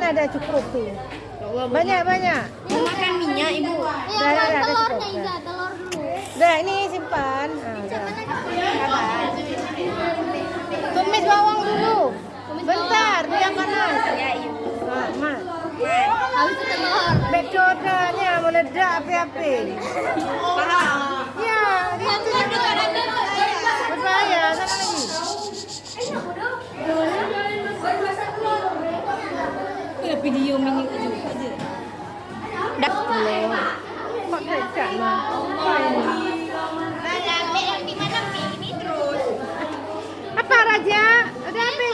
ada cukup tuh. Banyak. Mau makan minyak, Ibu. Dah, ada telurnya cukup. Iza, telur dulu. Dah, ini simpan. Tumis bawang dulu. Bentar, biar panas. Ya, Ibu. Mak. Habis itu telur. Betodanya meledak api-api. Paham. Ya, itu berbahaya. Sana lagi. Video mini juga aja. Dah belum. Kok dekat mah? Apa Raja? Ada apa?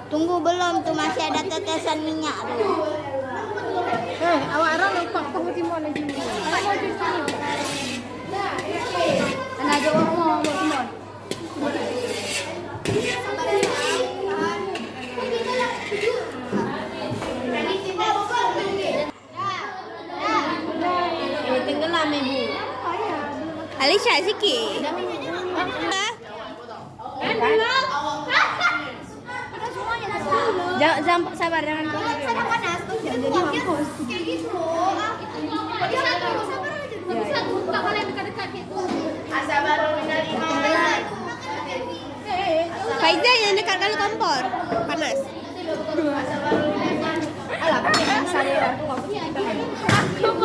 Tunggu belum tuh masih ada tetesan minyak tuh. Awak orang nampak kamu timon lagi. Ana aja orang mau timon. Tenggelam, Ibu. Alisha sikit. Jangan sabar, jangan panas tuh. Jadi mampus. Kayak gitu loh. Sabar aja dulu. Enggak boleh dekat-dekat gitu. Faiza yang dekat kali kompor. Panas. Alah, saya aku enggak punya belum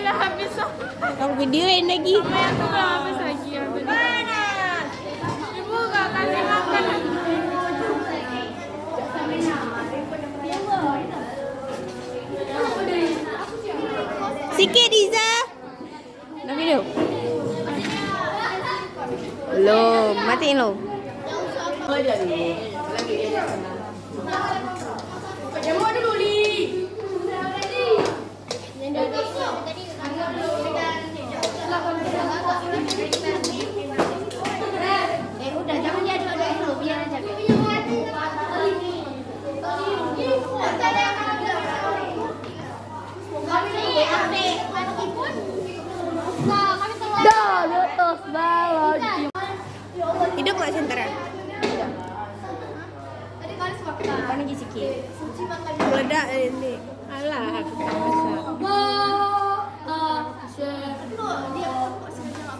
habis. Kamu videoin lagi. Aku belum habis lagi. Panas. Ibu enggak kasih makan. Sikit Iza. Dah video. Belum, matiin lo. Jamu dulu Li. Udah jangan dia dulu biar aja. Dah, letos bawah. Hidup nggak sentara? Tadi kali semakan. Kau lagi sikit. Meledak ini. Alah, aku tak masak.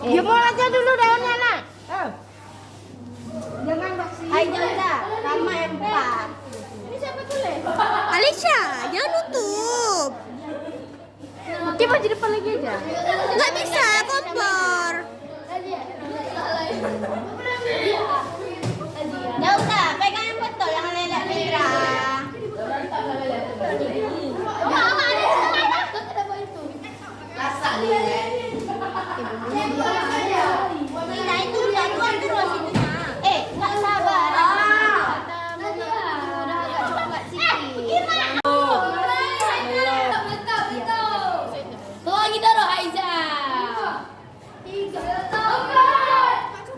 Jemur aja dulu daunnya nak. Jangan baksi. Hai Jauza, sama empat. Ini siapa tulis? Alisha, jangan nutup. Oke, maju depan lagi aja. Nggak bisa, kompor. Jauza, pegang yang betul, jangan lelak Fitra. Mama ada di sana. Kau tidak bawa itu. Fitra itu jatuh terus ini. Nggak sabar. Udah agak cepat sikit. Tuh lagi taruh Aiza.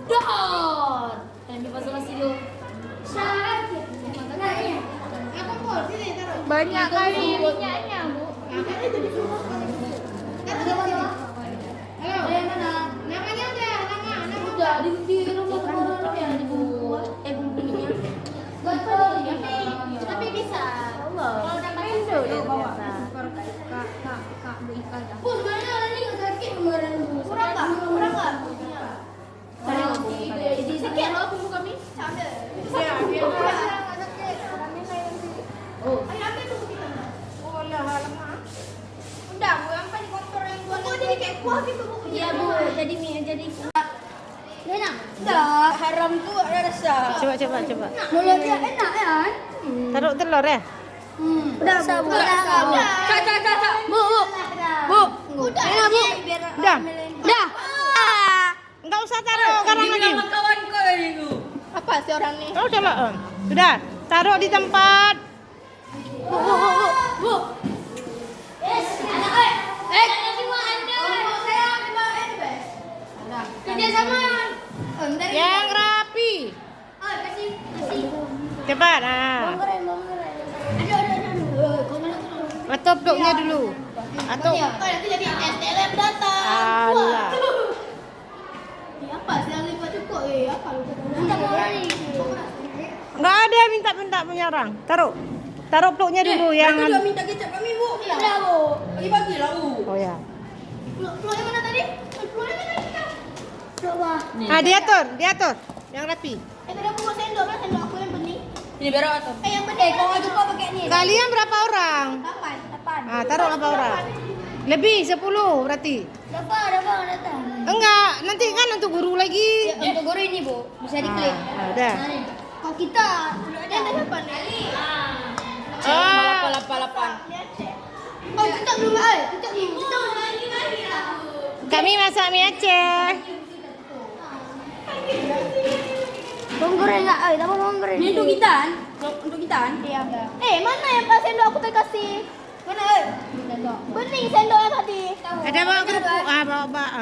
Dot. Dan dipasang dulu. Banyak kali. Minyaknya, Bu. Udah di rumah orang yang dibuat bumbunya. Tapi bisa. Kalau udah Indo dia bawa. ternyata. Kak Bu Ika dah. Bu, sebenarnya ini sakit kemarin Bu. Kurang enggak? Jadi sakit loh bumbu kami. Ada. Oh. Ayo ambil bumbu kita. Oh lah, alamak. Udah, Bu, sampai di kompor yang gua. Oh, jadi kayak kuah gitu Bu. Iya, Bu. Jadi Lena. Dah, haram tuh ada rasa. Coba. Mulutnya enak ya? Taruh telur ya. Udah, Bu. Udah. Cak. Bu. Udah. Enak, Bu. Udah. Dah. Enggak usah taruh garam lagi. Kawan kau itu. Apa sih orang nih? Oh, udah lah. Sudah, taruh di tempat. Bu. Kerja sama. Yang rapi. Oh, kasih. Cepat. Nah. Aduh. Tutup dulu. Atau Nanti jadi STLM datang. alah. Minta boleh. Nggak ada minta punya orang. Taruh peluknya dulu yang. Mereka juga minta kecap kami, Bu. Tidak, Bu. Bagi-bagi lah, Bu. Oh ya. Peluknya mana tadi? Peluknya mana kita? Coba. Ah diatur, yang rapi. Tadi aku bawa sendok, kan sendok aku yang bening. Ini biar atau? Yang bening. Kau nggak lupa pakai ni. Kalian berapa orang? 8. Ah taruh berapa orang? Lebih 10 berarti. Dapat datang. Enggak, nanti kan untuk guru lagi. Ya, untuk guru ini, Bu. Bisa diklik. Udah. Kalau kita, ada siapa nih? Ah. 888. Oh, kita belum ada. Kita belum. Kami masak mie Aceh. Bawang goreng enggak? Tambah bawang goreng. Ini untuk kita, untuk kita. Iya. Mana yang pas sendok aku tadi kasih? Mana? Bening sendok yang tadi. Ada bawang kerupuk,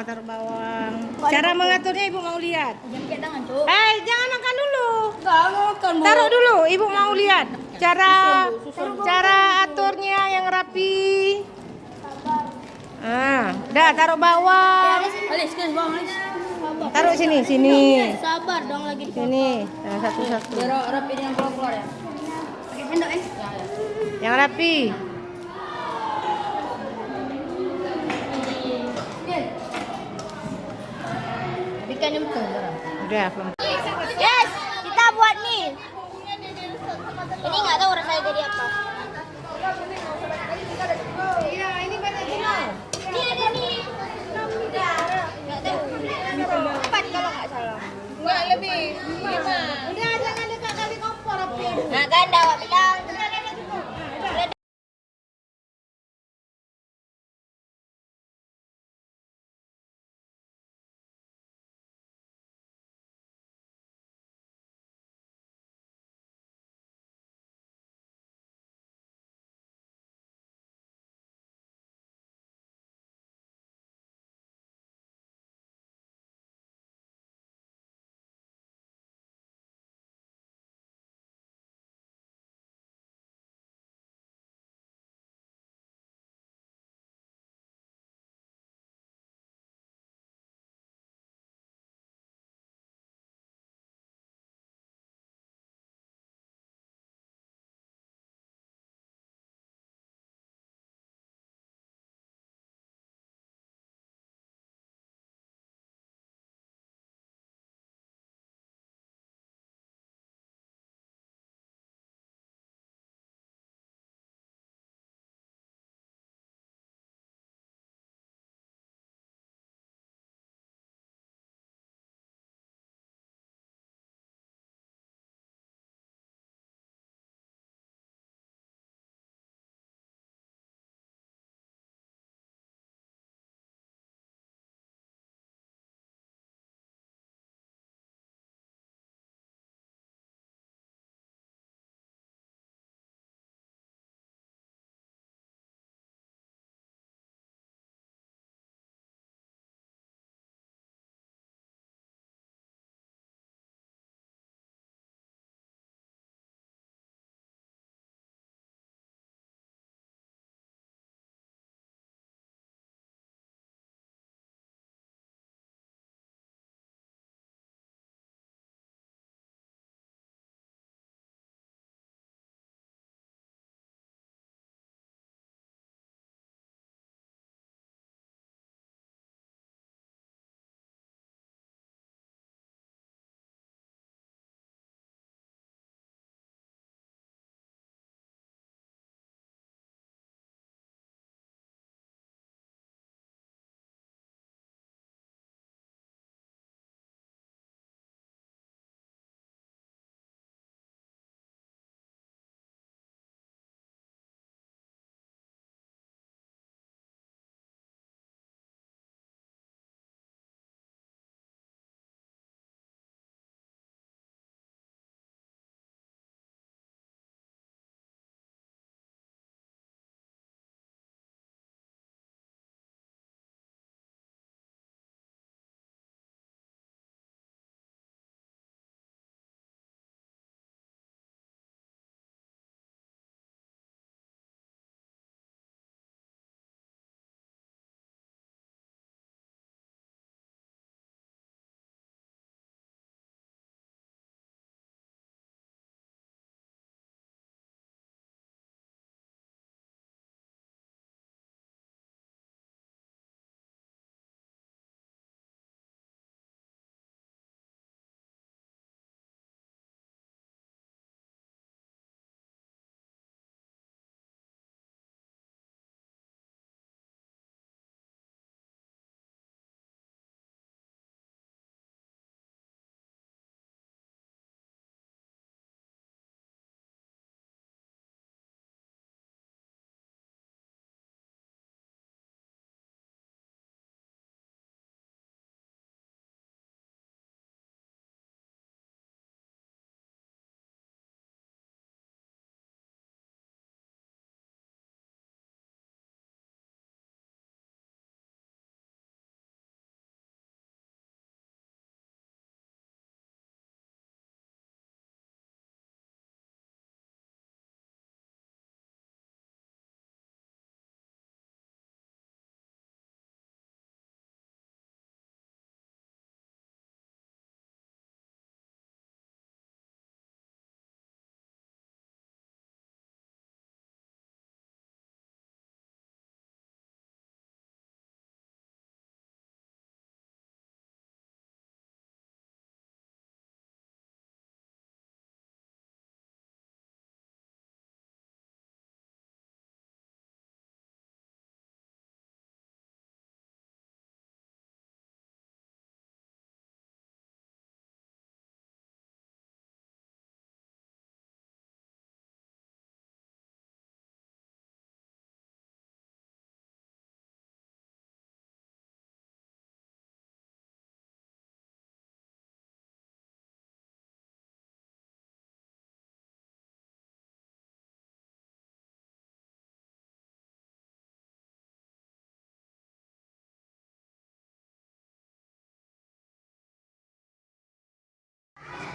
taruh bawang. Cara mengaturnya ibu mau lihat. Jangan pakai tangan, Cuk. Jangan makan dulu. Enggak makan, Bu. Taruh dulu, ibu mau lihat. Cara aturnya yang rapi. Udah taruh bawang. Alis, kan bawang, Alis. Taruh sini. Sabar dong lagi. Sini. Nah, satu-satu. Biar rapi dengan keluar ya. Pakai sendok kan? Yang rapi. Bikin yang betul. Udah. Yes, kita buat nih. Ini nggak tahu rasanya jadi apa. Iya, ini banyak gila. Ini ada nih. Nggak tahu. 4 kalau nggak salah. Enggak lebih. 5. Udah jangan dekat kali kompor api. Nah kan, dah bilang.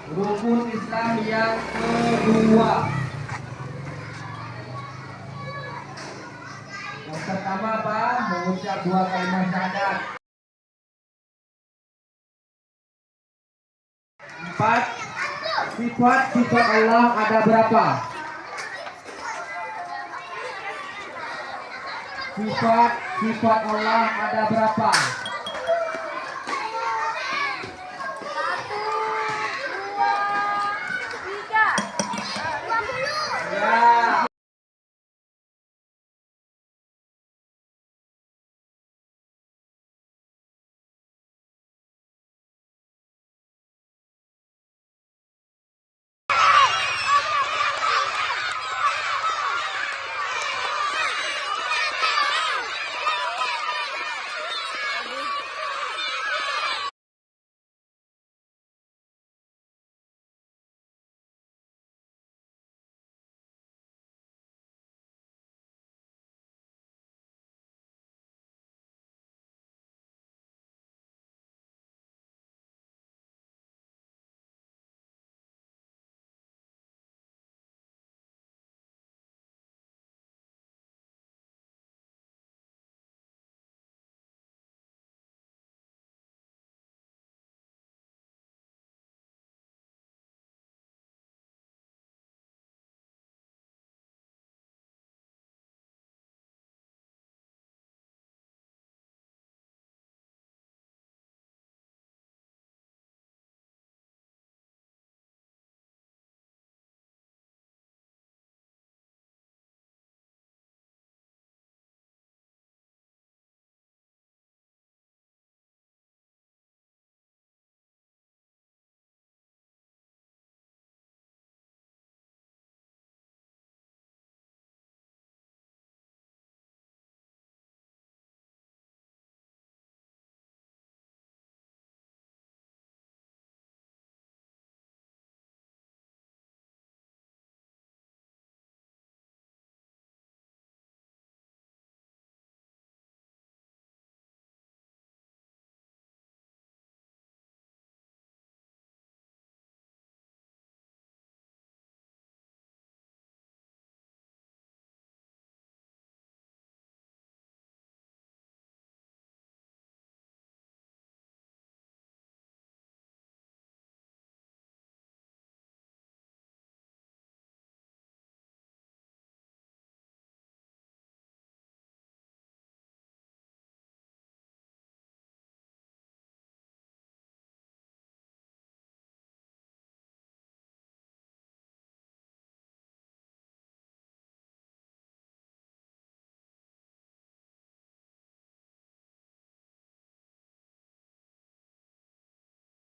Rukun Islam yang kedua. Yang pertama apa? Mengucap 2 kalimat syahadat. 4. Sifat-sifat Allah ada berapa? Sifat-sifat Allah ada berapa?